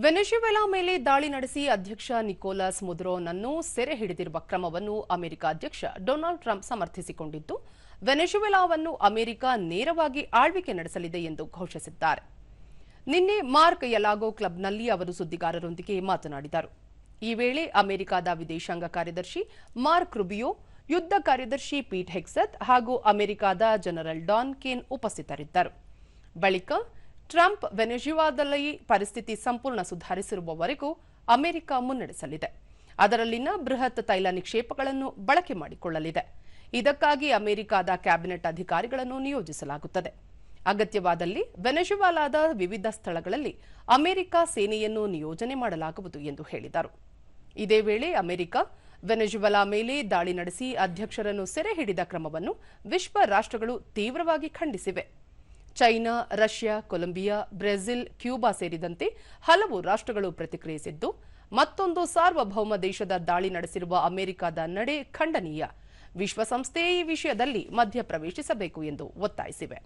ವೆನೆಜುವೆಲಾ ಮೇಲೆ ದಾಳಿ ನಡೆಸಿ ಅಧ್ಯಕ್ಷ ನಿಕೋಲಸ್ ಮದುರೋನನ್ನು ಸೆರೆ ಹಿಡಿದಿರುವ ಕ್ರಮವನ್ನು ಅಮೆರಿಕ ಅಧ್ಯಕ್ಷ ಡೊನಾಲ್ಡ್ ಟ್ರಂಪ್ ಸಮರ್ಥಿಸಿಕೊಂಡಿದ್ದು, ವೆನೆಜುವೆಲಾವನ್ನು ಅಮೆರಿಕ ನೇರವಾಗಿ ಆಳ್ವಿಕೆ ನಡೆಸಲಿದೆ ಎಂದು ಘೋಷಿಸಿದ್ದಾರೆ. ನಿನ್ನೆ ಮಾರ್ಕ್ ಯಲಾಗೋ ಕ್ಲಬ್ನಲ್ಲಿ ಅವರು ಸುದ್ದಿಗಾರರೊಂದಿಗೆ ಮಾತನಾಡಿದರು. ಈ ವೇಳೆ ಅಮೆರಿಕದ ವಿದೇಶಾಂಗ ಕಾರ್ಯದರ್ಶಿ ಮಾರ್ಕ್ ರುಬಿಯೋ, ಯುದ್ಧ ಕಾರ್ಯದರ್ಶಿ ಪೀಟ್ ಹೆಗ್ಸೆತ್ ಹಾಗೂ ಅಮೆರಿಕದ ಜನರಲ್ ಡಾನ್ ಕೇನ್ ಉಪಸ್ಥಿತರಿದ್ದರು. ಬಳಿಕ ಟ್ರಂಪ್ ವೆನೆಜುವೆಲಾದಲ್ಲಿ ಪರಿಸ್ಥಿತಿ ಸಂಪೂರ್ಣ ಸುಧಾರಿಸಿರುವವರೆಗೂ ಅಮೆರಿಕ ಮುನ್ನಡೆಸಲಿದೆ, ಅದರಲ್ಲಿನ ಬೃಹತ್ ತೈಲ ನಿಕ್ಷೇಪಗಳನ್ನು ಬಳಕೆ ಮಾಡಿಕೊಳ್ಳಲಿದೆ. ಇದಕ್ಕಾಗಿ ಅಮೆರಿಕದ ಕ್ಯಾಬಿನೆಟ್ ಅಧಿಕಾರಿಗಳನ್ನು ನಿಯೋಜಿಸಲಾಗುತ್ತದೆ. ಅಗತ್ಯವಾದಲ್ಲಿ ವೆನೆಜುವೆಲಾದ ವಿವಿಧ ಸ್ಥಳಗಳಲ್ಲಿ ಅಮೆರಿಕ ಸೇನೆಯನ್ನು ನಿಯೋಜನೆ ಮಾಡಲಾಗುವುದು ಎಂದು ಹೇಳಿದರು. ಇದೇ ವೇಳೆ ಅಮೆರಿಕ ವೆನೆಜುವೆಲಾ ಮೇಲೆ ದಾಳಿ ನಡೆಸಿ ಅಧ್ಯಕ್ಷರನ್ನು ಸೆರೆ ಹಿಡಿದ ಕ್ರಮವನ್ನು ವಿಶ್ವ ರಾಷ್ಟ್ರಗಳು ತೀವ್ರವಾಗಿ ಖಂಡಿಸಿವೆ. China, Russia, Colombia, Brazil, Cuba ಸೇರಿದಂತೆ ಹಲವು ರಾಷ್ಟ್ರಗಳು ಪ್ರತಿಕ್ರಿಯಿಸಿದ್ದು, ಮತ್ತೊಂದು ಸಾರ್ವಭೌಮ ದೇಶದ ದಾಳಿ ನಡೆಸಿರುವ ಅಮೆರಿಕದ ನಡೆ ಖಂಡನೀಯ. ವಿಶ್ವಸಂಸ್ಥೆ ಈ ವಿಷಯದಲ್ಲಿ ಮಧ್ಯಪ್ರವೇಶಿಸಬೇಕು ಎಂದು ಒತ್ತಾಯಿಸಿವೆ.